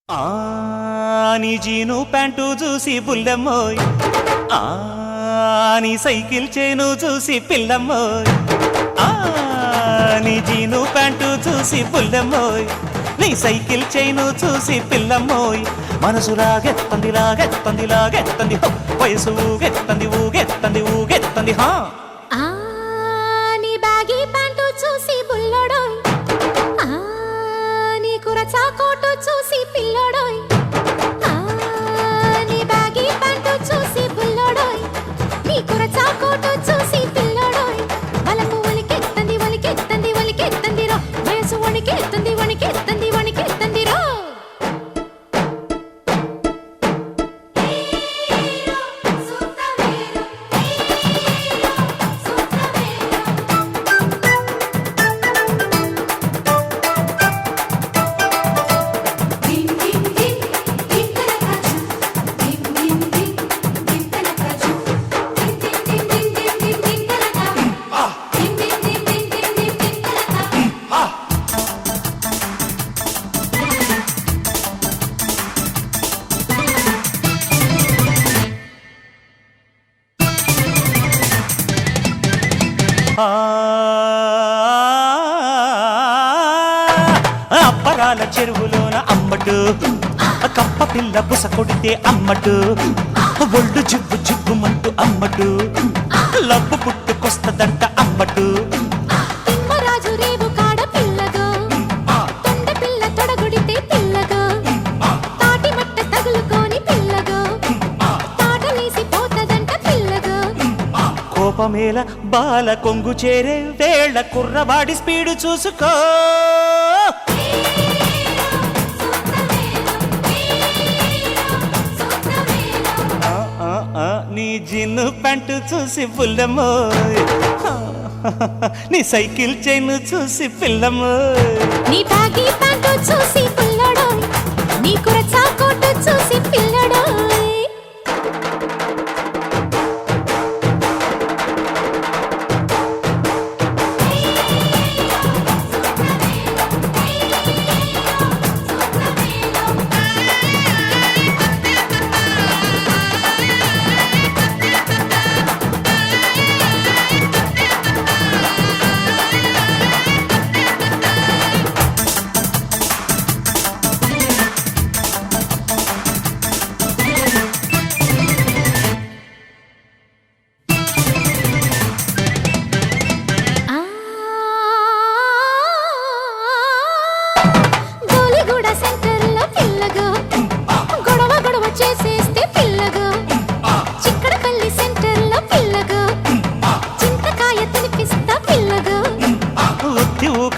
నీ జీను ప్యాంటు చూసి బుల్లమ్మోయ్, నీ సైకిల్ చేను చూసి పిల్లమ్మోయ్, నీ జీను ప్యాంటు చూసి బుల్లమ్మోయ్, నీ సైకిల్ చేను చూసి పిల్లమ్మోయ్. మనసు లాగెత్తంది లాగెత్తంది లాగెత్తంది, వయసు ఊగెత్తంది ఊగెత్తంది ఊగెత్తంది. నీ బ్యాగీ ప్యాంటు చూసి బుల్లడోయ్, నీ కురచా కోటు చూసి పిల్లడోయ్, నీ బ్యాగీ ప్యాంటు చూసి బుల్లడోయ్, నీ కురచా కోటు చూసి పిల్లడోయ్. వలకు ఒలికెత్తంది ఒలికెత్తంది ఒలికెత్తంది రో, వయసు వణికెత్తంది వణికెత్తంది వణికెత్తంది రో. అప్పరాల చెరువులోన అమ్మడు, కప్ప పిల్ల బుస కొడితే అమ్మడు, ఒళ్ళు జివ్వు జివ్వుమంటూ అమ్మడు, లబ్బు పుట్టుకొస్తదంట అమ్మడు. తిమ్మరాజు రేవు కాడ పిల్లగో, తొండ పిల్ల తొడగొడితే పిల్లగో, తాటి మట్ట తగులుకొని పిల్లగో, తాటలేసి పోతదంట పిల్లగో. కోపమేల బాల కొంగు చేరే వేళ కుర్రవాడి స్పీడు చూసుకో. నీ జిన్ను ప్యాంటు చూసి పుల్లమ్మోయ్, నీ సైకిల్ చైన్ చూసి పిల్లమ్మోయ్, నీ బ్యాగీ ప్యాంటు చూసి పిల్లడోయ్, నీ కురచా కోటు చూసి పిల్లడోయ్.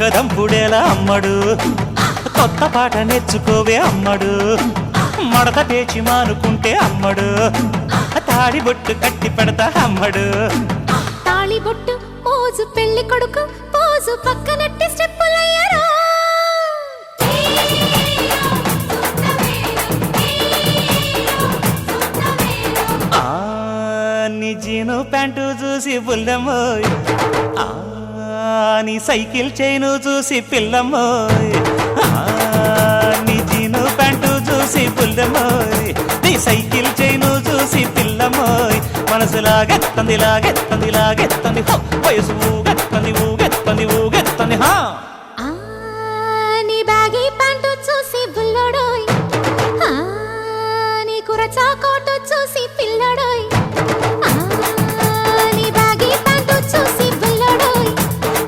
కదంపుడేలా అమ్మడు, కొత్త పాట నేర్చుకోవే అమ్మడు, మడత పేచి మానుకుంటే అమ్మడు, తాడి బొట్టు కట్టి పెడతా అమ్మడు. తాళి బొట్టు మోజు పెళ్లి కొడుకు పోజు పక్కనట్టి స్టెప్పులయ్యారా. నీ జీను ప్యాంటు చూసి బుల్లమ్మోయ్, నీ సైకిల్ చైను చూసి పిల్లమ్మోయ్, నీ జీను ప్యాంటు చూసి పుల్లమ్మోయ్, నీ సైకిల్ చైను చూసి పిల్లమ్మోయ్. మనసు లాగెత్తంది లాగెత్తంది లాగెత్తంది, వయసు ఊగెత్తంది ఊగెత్తంది ఊగెత్తంది. నీ బ్యాగీ ప్యాంటు చూసి బుల్లడోయ్, నీ కురచా కోటు చూసి పిల్లడోయ్, నీ బ్యాగీ ప్యాంటు చూసి బుల్లడోయ్,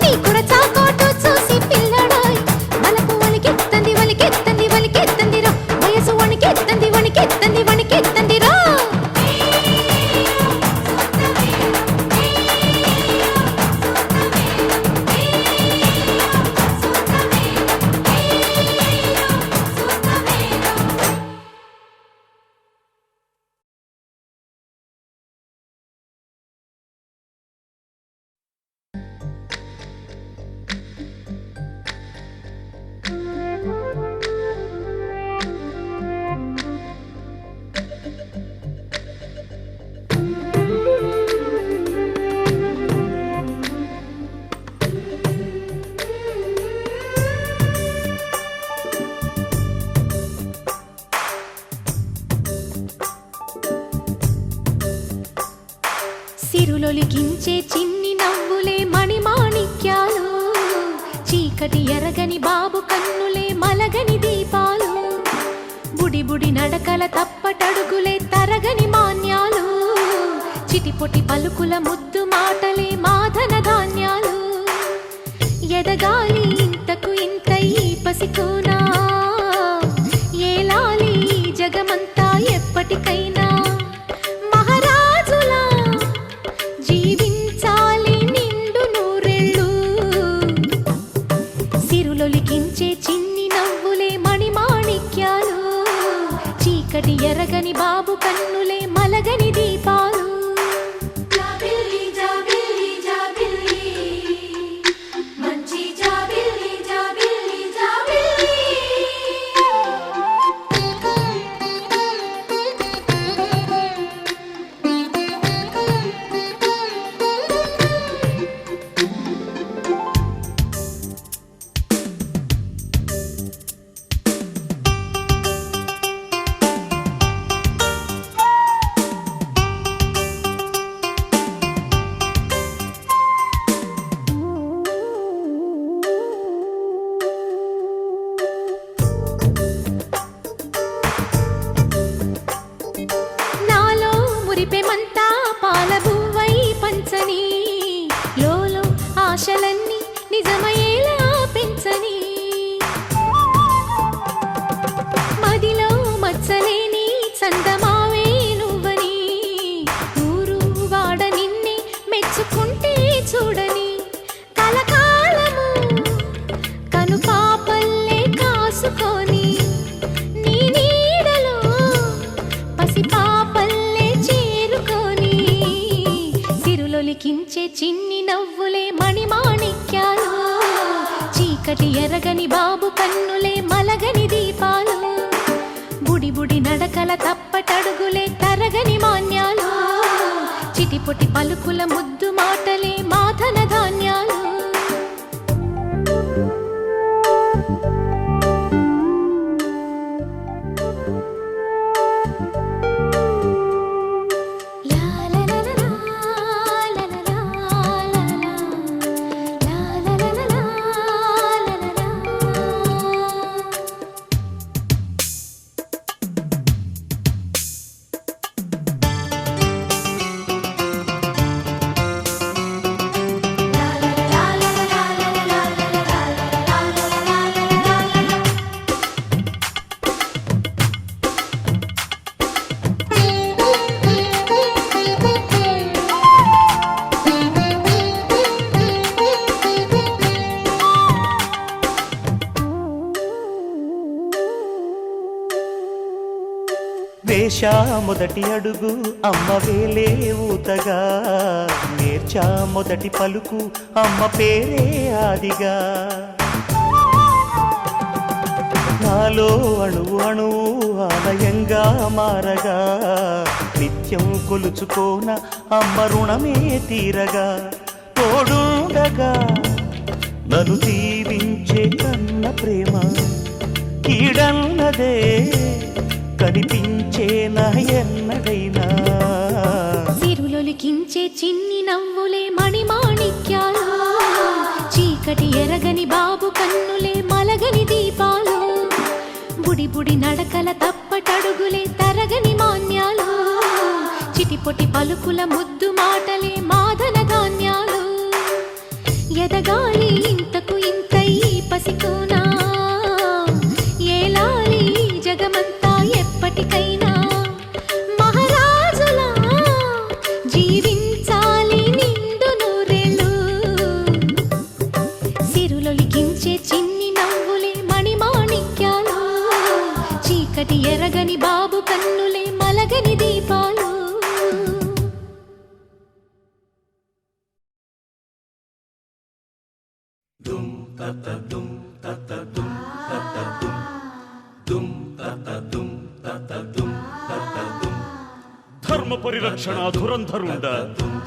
నీ కురచా కోటు చూసి పిల్లడోయ్. వలకు ఒలికెత్తంది ఒలికెత్తంది ఒలికెత్తంది రో, వయసు వణికెత్తంది వణికెత్తంది వణికెత్తంది రో. సిరులొలికించే చిన్ని నవ్వులే మణిమాణిక్యాలు, చీకటి ఎరగని బాబు కన్నులే మలగని దీపాలు, బుడి బుడి నడకల తప్పటడుగులే తరగని మాన్యాలు, చిటిపొటి పలుకుల ముద్దు మాటలే మాధన ధాన్యాలు, ఎదగాలి ఇంతకు ఇంత ఈ పసికోనా, ఏలాలి జగమంతా ఎప్పటికైనా, మహారాజులా జీవించాలి నిండు నూరెళ్ళు. సిరులొలికించే చిన్ని నవ్వులే మణిమాణిక్యాలు, చీకటి ఎరగని బాబు కన్నులే మలగని దీపాలు. మురిపెమంతా పాలబువ్వై పంచని, లోలో ఆశలన్నీ నిజమయ్యేలా పెంచని, మదిలో మచ్చలేని చందమావే నువ్వని, ఊరు వాడ నిన్నే మెచ్చుకుంటే చూడని, కలకాలము కను పాపల్లే కాసుకొని, నీ నీడలో పసిపాపల్లే సిరులొలికించే చిన్ని నవ్వులే మణిమాణిక్యాలు, చీకటి ఎరగని బాబు కన్నులే మలగని దీపాలు, బుడి బుడి నడకల తప్పటడుగులే తరగని మాన్యాలు, చిటిపొటి పలుకుల ముద్దు మాటలే మాధన ధాన్యాలు. వేశా మొదటి అడుగు అమ్మ వేలే ఊతగా, నేర్చా మొదటి పలుకు అమ్మ పేరే ఆదిగా, నాలో అణువు అణువు ఆలయంగా మారగా, నిత్యం కొలుచుకోన అమ్మ రుణమే తీరగా, తోడుండగా నన్ను దీవించే కన్న ప్రేమ కీడన్నదే కనిపించేనా ఎన్నడైనా. సిరులొలికించే చిన్ని నవ్వులే మణిమాణిక్యాలు, చీకటి ఎరగని బాబు కన్నులే మలగని దీపాలు, బుడి బుడి నడకల తప్పటడుగులే తరగని మాన్యాలు, చిటిపొటి పలుకుల ముద్దు మాటలే మాధన ధాన్యాలు, ఎదగాలి ఇంతకు ఇంత ఈ పసికోనా, ఏలాలి జగమంతా ఎప్పటికైనా, మహారాజులా జీవించాలి నిండు నూరేళ్ళు. సిరులొలికించే చిన్ని నవ్వులే మణిమాణిక్యాలు, చీకటి ఎరగని బాబు కన్నులే మలగని దీపాలు. దుమ్ తత దుమ్ తత దుమ్ తత దుమ్ దుమ్ తత దుమ్ తత దుమ్ తత దుమ్. ధర్మ పరిరక్షణ ధురంధరుండ,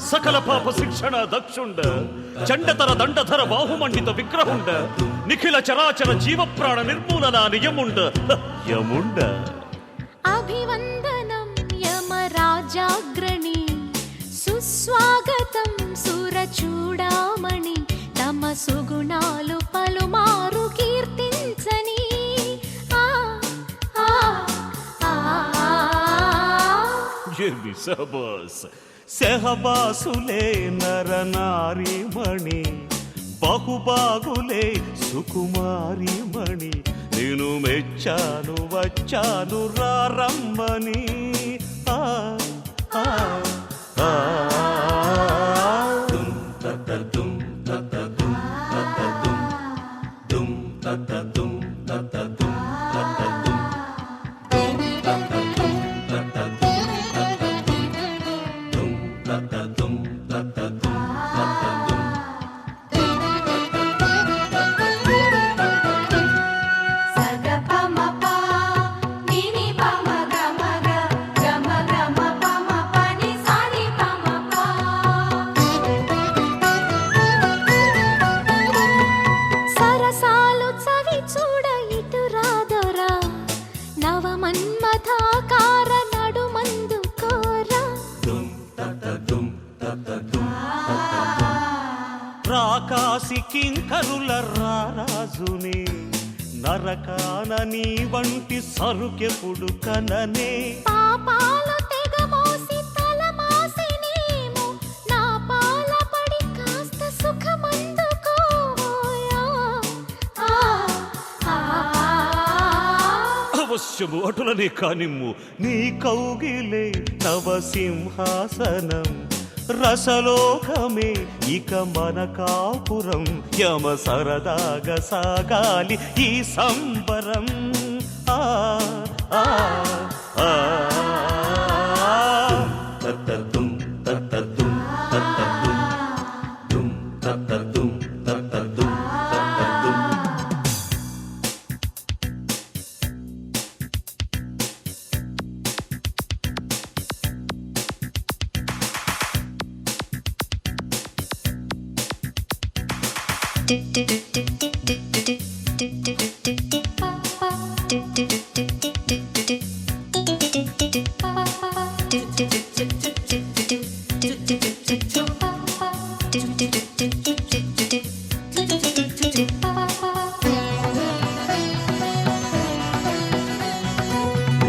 సకల పాప శిక్షణ దక్షుండ, చండతర దండధర బాహుమండిత విగ్రహుండ, నిఖిల చరాచర జీవ ప్రాణ నిర్మూలన నియముండ యముండ. అభివందనం యమరాజాగ్రణి, సుస్వాగతం చూడామణి తమ సుగుణాలు పలుమారు కీర్తించని ఆ ఆ ఆ ఏమి సబాస్ సెహబాసులే నరనారీమణి బహుబాగులే సుకుమారిమణి నేను మెచ్చాను వచ్చాను రమ్మని ఆ ఆ ఆ దుమ్ తత దుమ్ తత దుమ్ తత దుమ్ దుమ్ తత దుమ్ తత దుమ్ తత దుమ్ దుమ్ తత దుమ్ తత దుమ్ తత దుమ్ దుమ్ తత దుమ్ తత దుమ్ తత దుమ్ సరసాలు చవి చూడ ఇటు రాదోరా నవమన్మథాకార నడుమందు కోరా దుమ్ తత దుమ్ తత దుమ్ తత దుమ్ రాకాసి కింకరుల రారాజుని నరకాన నీ వంటి సరుకెప్పుడు కననే పాపాలు తెగమోసి తలమాసినేమో నా పాల పడి కాస్త సుఖమందుకోయా ఆ ఆ అవశ్యము అటులనే కానిమ్ము నీ కౌగిలే తవ సింహాసనం రసలోకమే ఇక మన కాపురం యమ సరదాగా సాగాలి ఈ సంబరం ఆ ఆ ఆ తత్తదుం తత్తదుం తత్తదుం దుం తత్తదుం తత్తదుం తత్తదుం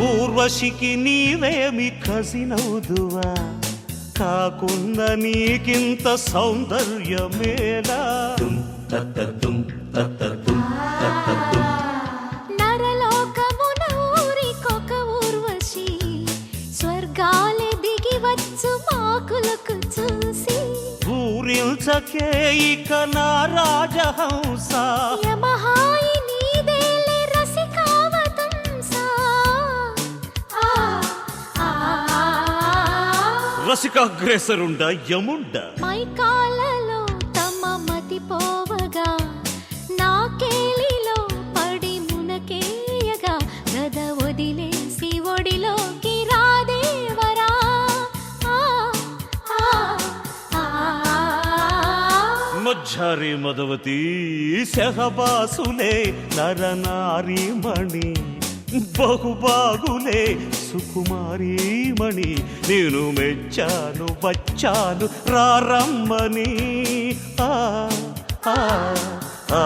ఊర్వశికి నీవేమి కసినవుదువా కాకున్న నీకింత సౌందర్యమేలా నరలోకమున ఊరికొక ఊర్వశి స్వర్గాలే దిగి వచ్చు మాకులకు చూసి ఊరిల్చకే ఇక నా రాజహంస యమహాయి నీదేలే రసికావతంస ఆ ఆ రసికాగ్రేసరుండ యముండ మైకాలలో తమ మతి పోవగా నా కేలిలో పడి మునకేయగా గద వదిలేసి ఒడిలోకి రాదేవరా ఆ ఆ ఆ మజ్జారి మదవతి సెహబాసులే నరనారీమణి బహుబాగులే సుకుమారీమణి నేను మెచ్చాను వచ్చాను రమ్మని ఆ ఆ ఆ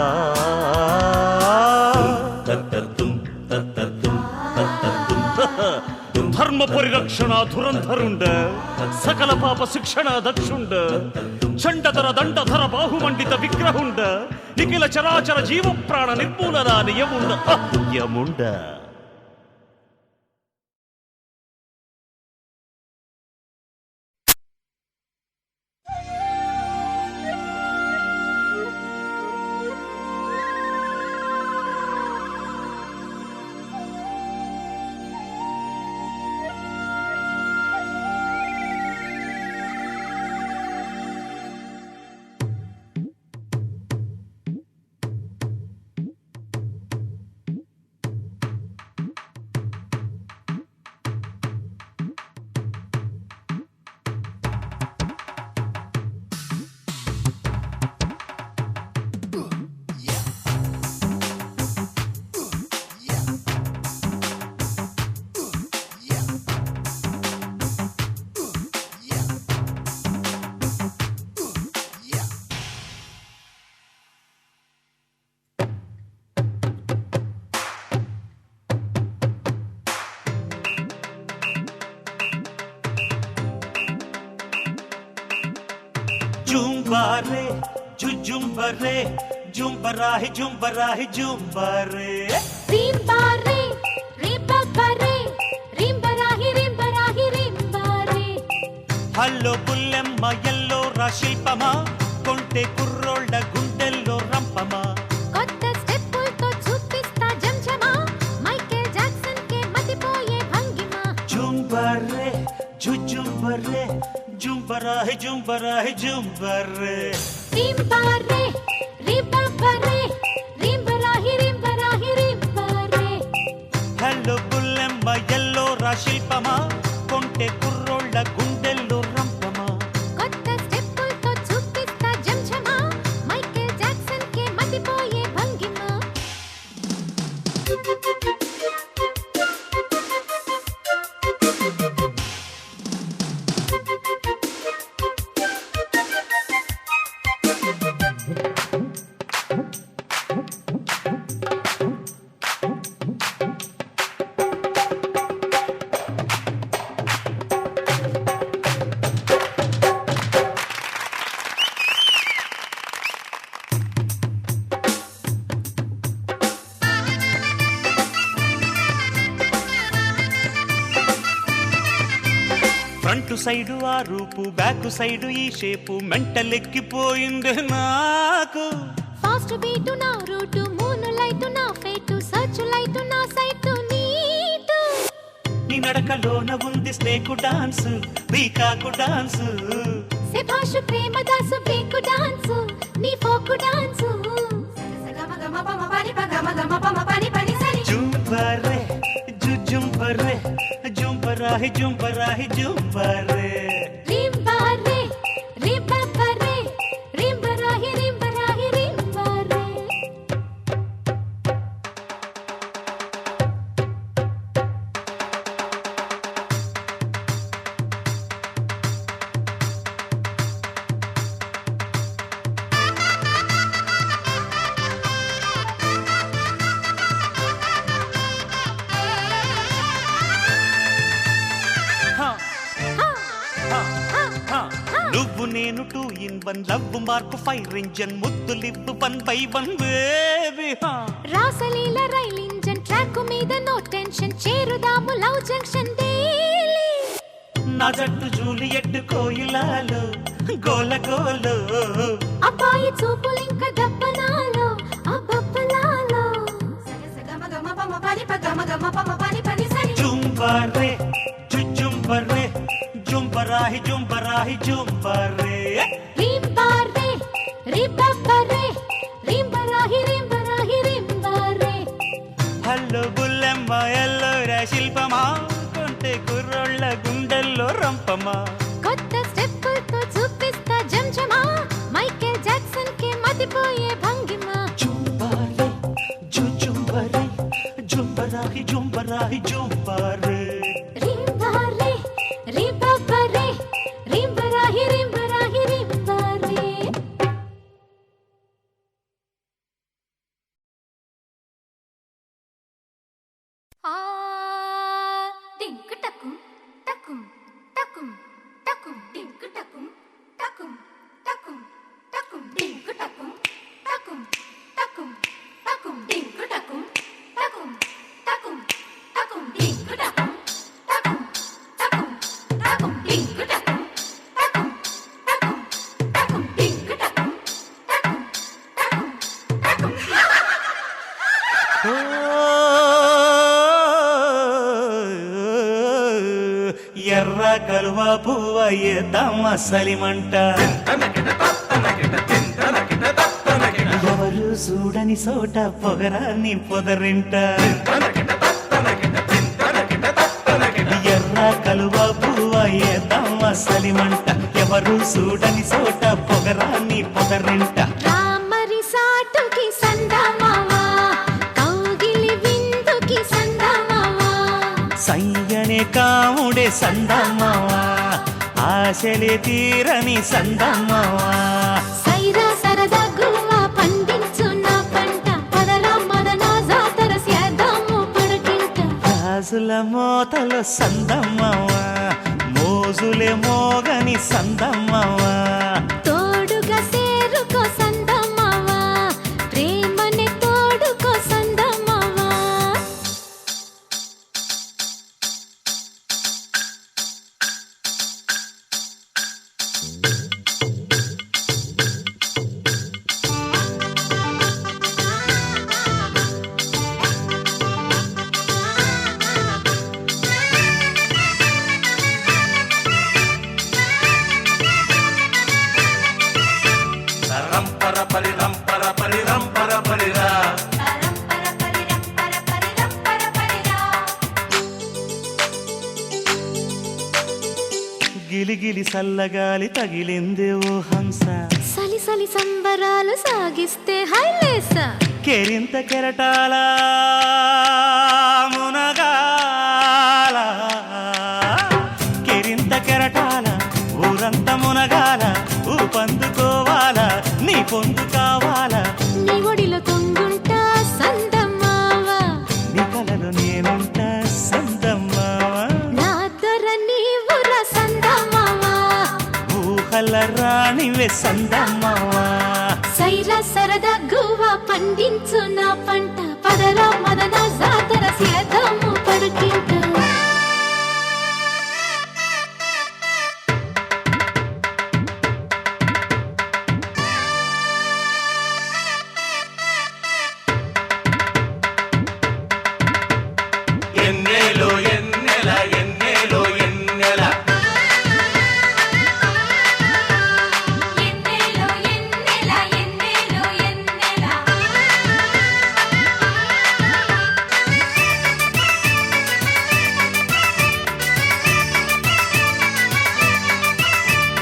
తత్తదుం తత్తదుం తత్తదుం ధర్మ పరిరక్షణ ధురంధరుండ సకల పాప శిక్షణ దక్షుండ చండధర దండధర బాహుమండిత విగ్రహుండ నిఖిల చరాచర జీవ ప్రాణ నిర్మూలన నియముండ యముండ జుంబారే జుంబరే జుంబరాహి జుంబరాహి జుంబారే రింబారే రింబారే రింబరాహి రింబరాహి రింబారే. హల్లో బుల్లెమ్మ ఎల్లో రాశిల్పమా కొంటే కుర్రోళ్ళ గుండెల్లో రంపమా కొత్త స్టెప్పులతో చూపిస్తా జంజమా మైకేల్ జాక్సన్ కే మతిపోయే భంగిమ. జుంబరే జుంబరే జుంబరాహి జుంబరాహి జుంబరే రింబారే రింబారే రింబరాహి రింబరాహి రింబారే. హల్లో బుల్లెమ్మ ఎల్లో రాశిల్పమా కొంటే కుర్రోళ్ళ గుండెల్లో రంపమా కొత్త స్టెప్పులతో చూపిస్తా జంజమా మైకేల్ జాక్సన్ కే మతిపోయే భంగిమ. ఫ్రంట్ సైడు ఆ రూపు బ్యాక్ సైడు ఈ షేపు మెంటలెక్కిపోయింది నాకు ఫాస్ట్ బీటు నా రూటు మూన్ లైట్ నా ఫేటు సర్చ్ లైట్ నా సైట్ నీటు. నీ నడకలోన ఉంది స్నేకు డాన్స్ వీకాకు డాన్స్ శభాష్ ప్రేమదాసు బ్రేక్ డాన్స్ నీ ఫోక్ డాన్స్. జుంబరే జుంబరే జుంబరాహి జుంబరాహి జుంబరే రింబారే రింబారే రింబరాహి రింబరాహి రింబారే. హా, హా, హా, హా, హా. హా. నువ్వు నేను 2-in-1 లవ్ మార్కు 5 ఇంజన్ ముద్దు లివ్వు 1/1 బేబీ రాసలీల రైల్ ఇంజన్ ట్రాక్ మీద నో టెన్షన్ చేరుదాము లవ్ జంక్షన్ డైలీ. నా జట్టు జూలియట్ కోయిలాలు గోల గోలు అబ్బాయి చూపులింక దప్పనాలో అబ్బప్పలాలో. జుంబరే జుంబరే జుంబరాహి జుంబరాహి జుంబరే రింబారే రింబారే రింబరాహి రింబరాహి రింబారే. హల్లో బుల్లెమ్మ ఎల్లో శిల్పమా కొంటే కుర్రోళ్ళ గుండెల్లో రంపమా కొత్త స్టెప్పులతో చూపిస్తా జంజమా మైకేల్ జాక్సన్ కే మతిపోయే భంగిమ. జుంబరే జుంబరే జుంబరాహి జుంబరాహి జుంబరే రింబారే రింబారే రింబరాహి రింబరాహి రింబారే. ఆ టింక్ టకుం టకుం టకుం టకుం టింక్ టకుం టకుం టకుం టకుం టింక్ టకుం టకుం టకుం టకుం టింక్ టకుం టకుం టకుం టకుం టింక్ టకుం టకుం టకుం టకుం టింక్ టకుం టకుం టకుం టకుం టింక్ టకుం టకుం టకుం టకుం. ఓ ఎర్ర కలువ పువ్వ ఏద్దామ సలిమంట ఎవరు చూడని చోట పొగరాన్ని పొదరింట ఎర్ర కలువ పువ్వ ఏద్దామ సలిమంట ఎవరు చూడని చోట పొగరాన్ని పొదరింట రామరి సాటుకి సందమావా కౌగిలి విందుకి సందమావా సయ్యనే కాముడే సందమ్మవా ఆశలే తీరని సందమ్మవా సైరా సరదా గువ్వా పండించు నా పంట పదరా మదన జాతర సేద్దాము పడకింట గాజుల మోతలో సందమ్మవా మోజులే మోగని సందమ్మవా తోడుగా సే చేరుకో సందమావా ప్రేమని తోడుకో సందమావా రంపర పరి రంపర పరి రంపర పరిరా గిలిగిలి సల్లగాలి తగిలిందే ఓ హంస సలి సలి సంబరాలు సాగిస్తే హైలేస కెరింత కెరటాల మునగాల కెరింత కెరటాల ఊరంత మునగాల ఊపందుకోవాల నీ పొందు కావాలా నీ ఒడిలో తొంగుంటా సందమావా నీ కలలో నేనుంటా సందమ్మావా నా దొర నీవురా సందమావా ఊహల రాణివే సందమ్మావా సైరా సరదా గువ్వా పండించు నా పంట పదరా మదన జాతర సేదము పడుకింట ఎన్నేలో ఎన్నెల ఎన్నేలో ఎన్నెల ఎన్నెలో ఎన్నెల ఎన్నెలో ఎన్నెల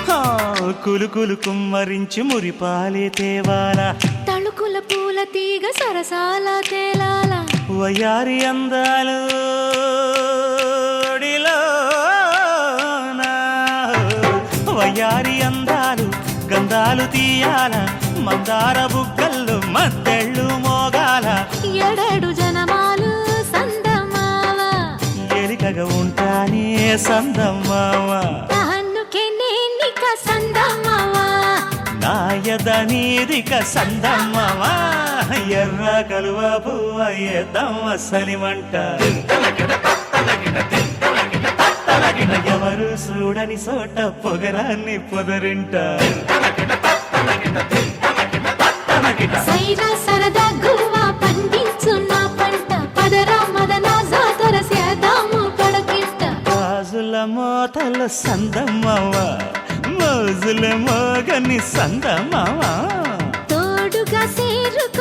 హా, కులుకులు కుమ్మరించి మురిపాలే తేవాలా తళుకుల పూల తీగ సరసాల తేలాల వయారి అందాలు ఒడిలోన. వయారి అందాలు గంధాలు తీయాల మందార బుగ్గల్లో మద్దెళ్ళు మోగాల ఎడడు జనమాలు సందమావ ఎలికగా ఉంటానే సందమ్మావ తహన్నుకే నేనిక సందమావ నాయద నీదిక సందమ్మావ ఎర్ర కలువ పువ్వ ఎద్దమ్మ సలిమంట ఎవరు చూడని చోట పొగరాన్ని పొదరింట సైరా సరదా గువ్వా పండించు నా పంట పదరా మదన జాతర సేదాము పడకిట్ట గాజుల మోతల సందమ్మవ మోజుల మోగని సందమ్మవ తోడుగా సేరుక